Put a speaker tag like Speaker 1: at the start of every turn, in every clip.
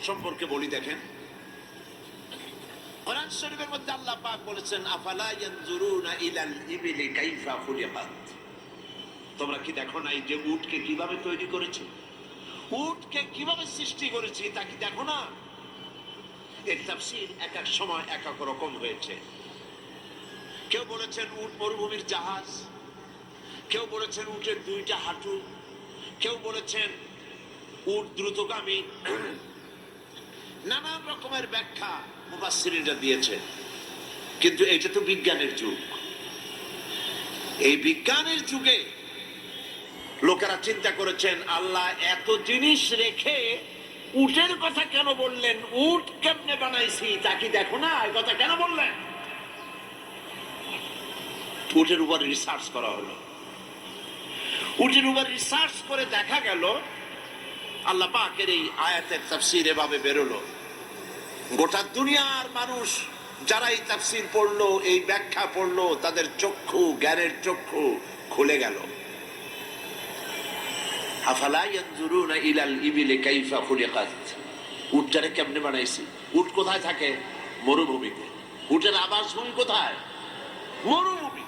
Speaker 1: সম্পর্কে বলি, দেখেন কোরআন শরীফের মধ্যে আল্লাহ পাক বলেছেন, আফালা ইয়ানজুরুনা ইলাল ইবিলি কাইফা খুলিকাত। তোমরা কি দেখো না এই যে উটকে কিভাবে তৈরি করেছে, উটকে কিভাবে সৃষ্টি করেছে, তা কি দেখো না? এর তাফসীর এক এক সময় এক এক রকম হয়েছে। কেউ বলেছেন উট মরুভূমির জাহাজ, কেউ বলেছেন উটের দুইটা হাঁটু, কেউ বলেছেন উট দ্রুতগামী। নানান রকমের ব্যাখ্যা মুফাসসিরিনরা দিয়েছে। কিন্তু এটা তো বিজ্ঞানের যুগ। এই বিজ্ঞানের যুগে লোকেরা চিন্তা করেছেন, আল্লাহ এত জিনিস রেখে উটের কথা কেন বললেন? উট কেমনে বানাইছি তা কি দেখো না? এই কথা কেন বললেন? উটের উপর রিসার্চ করা হলো। উটের উপর রিসার্চ করে দেখা গেল আল্লাহ পাকের এই আয়াতের তাফসীর এভাবে বেরোলো। গোটা দুনিয়ার মানুষ যারা এই তাফসীর পড়লো, এই ব্যাখ্যা পড়লো, তাদের চক্ষু, জ্ঞানের চক্ষু খুলে গেল। আফালা ইয়ানজুরুনা ইলাল ইবিলি কাইফা খুলিকাত। উটটারে কেমনে বানাইছি? উট কোথায় থাকে? মরুভূমিতে। উটের আবাসভূমি কোথায়? মরুভূমি।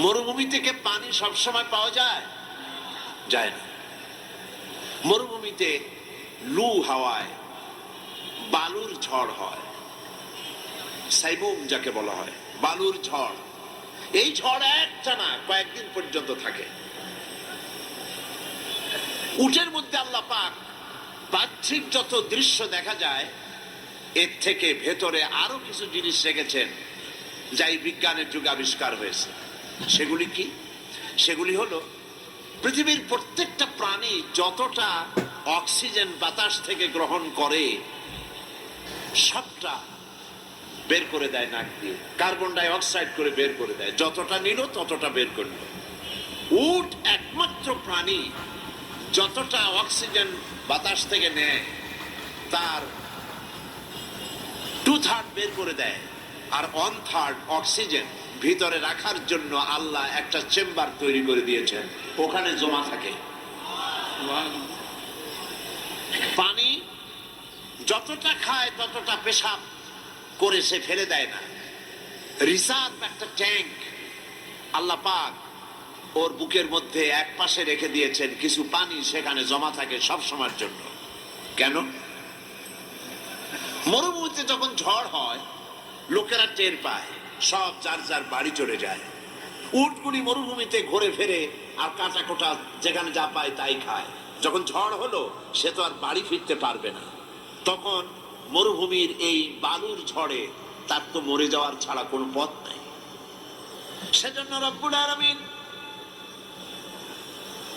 Speaker 1: মরুভূমি থেকে পানি সবসময় পাওয়া যায়? যায় না। মরুভূমিতে লু হাওয়ায় বালুর ঝড় হয়, সাইমুম যাকে বলা হয়, বালুর ঝড়। এই ঝড় একটানা কয়েকদিন পর্যন্ত থাকে। উটের মধ্যে আল্লাহ পাক বাহ্যিক যত দৃশ্য দেখা যায়, এর থেকে ভেতরে আরো কিছু জিনিস রেখেছেন যা এই বিজ্ঞানের যুগে আবিষ্কার হয়েছে। সেগুলি কি? সেগুলি হলো পৃথিবীর প্রত্যেকটা প্রাণী যতটা অক্সিজেন বাতাস থেকে গ্রহণ করে সবটা বের করে দেয় নাক দিয়ে, কার্বন ডাই অক্সাইড করে বের করে দেয়। যতটা নিল ততটা বের করলো। উট একমাত্র প্রাণী যতটা অক্সিজেন বাতাস থেকে নেয় তার 2/3 বের করে দেয়, আর 1/3 অক্সিজেন ভিতরে রাখার জন্য আল্লাহ একটা চেম্বার তৈরি করে দিয়েছেন, ওখানে জমা থাকে। পানি যতটা খায় ততটা পেশাব করে সে ফেলে দেয় না। রিজার্ভ একটা ট্যাঙ্ক আল্লাহ পাক ওর বুকের মধ্যে এক পাশে রেখে দিয়েছেন, কিছু পানি সেখানে জমা থাকে সব সময়ের জন্য। কেন? মরুভূমিতে যখন ঝড় হয় লোকেরা টের পায়, সব যার যার বাড়ি চলে যায়। উটগুলি মরুভূমিতে ঘুরে ফেরে আর কাঁটা কোটা যেখানে যা পায় তাই খায়। যখন ঝড় হলো সে তো আর বাড়ি ফিরতে পারবে না, তখন মরুভূমির এই বালুর ঝড়ে তার তো মরে যাওয়ার ছাড়া কোনো পথ নাই। সেজন্য রব্বুল আলামিন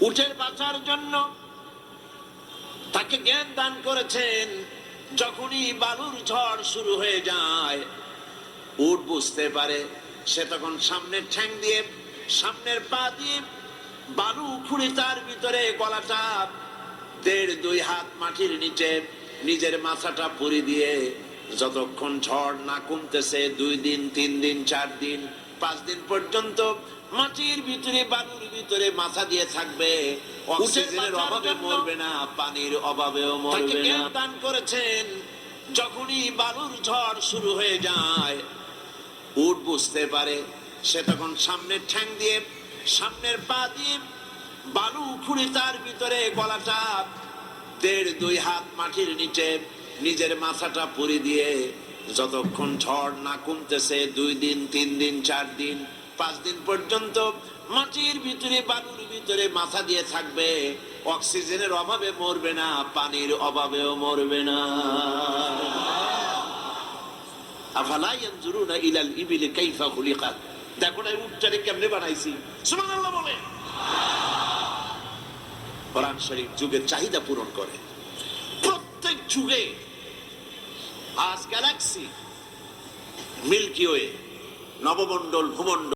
Speaker 1: উটের বাঁচার জন্য তাকে জ্ঞান দান করেছেন। যখনই বালুর ঝড় শুরু হয়ে যায় উট বুঝতে পারে, সে তখন সামনের ঠ্যাং দিয়ে, সামনের পা দিয়ে বালু খুঁড়ে তার ভিতরে গলাটা 1.5-2 হাত মাটির নিচে নিজের মাথাটা পুরি দিয়ে যতক্ষণ ঝড় না কমতেছে 2 দিন 3 দিন 4 দিন 5 দিন পর্যন্ত মাটির ভিতরে বালুর ভিতরে মাথা দিয়ে থাকবে। অক্সিজেনের অভাবে মরবে না, পানির অভাবেও মরবে না। দান করেছেন যখনই বালুর ঝড় শুরু হয়ে যায় উট বুঝতে পারে, সে তখন সামনের ঠ্যাং দিয়ে, সামনের পা দিয়ে বালু খুঁড়ে তার ভিতরে গলাটা 1.5-2 হাত মাটির নিচে নিজের মাথাটা পুরি দিয়ে যতক্ষণ ঝড় না কমতেছে 2 দিন 3 দিন 4 দিন 5 দিন পর্যন্ত মাটির ভিতরে বালুর ভিতরে মাথা দিয়ে থাকবে। অক্সিজেনের অভাবে মরবে না, পানির অভাবেও মরবে না। আফালা ইয়ানজুরুনা ইলাল ইবিলি কাইফা খুলিকাত। দেখো না উটটারে কেমনে বানাইছি। সুবহানাল্লাহ বলে। কোরআন শরীফ যুগের চাহিদা পূরণ করে। প্রত্যেক যুগে আজ গ্যালাক্সি, মিল্কি ওয়ে, নবমণ্ডল, ভূমণ্ডল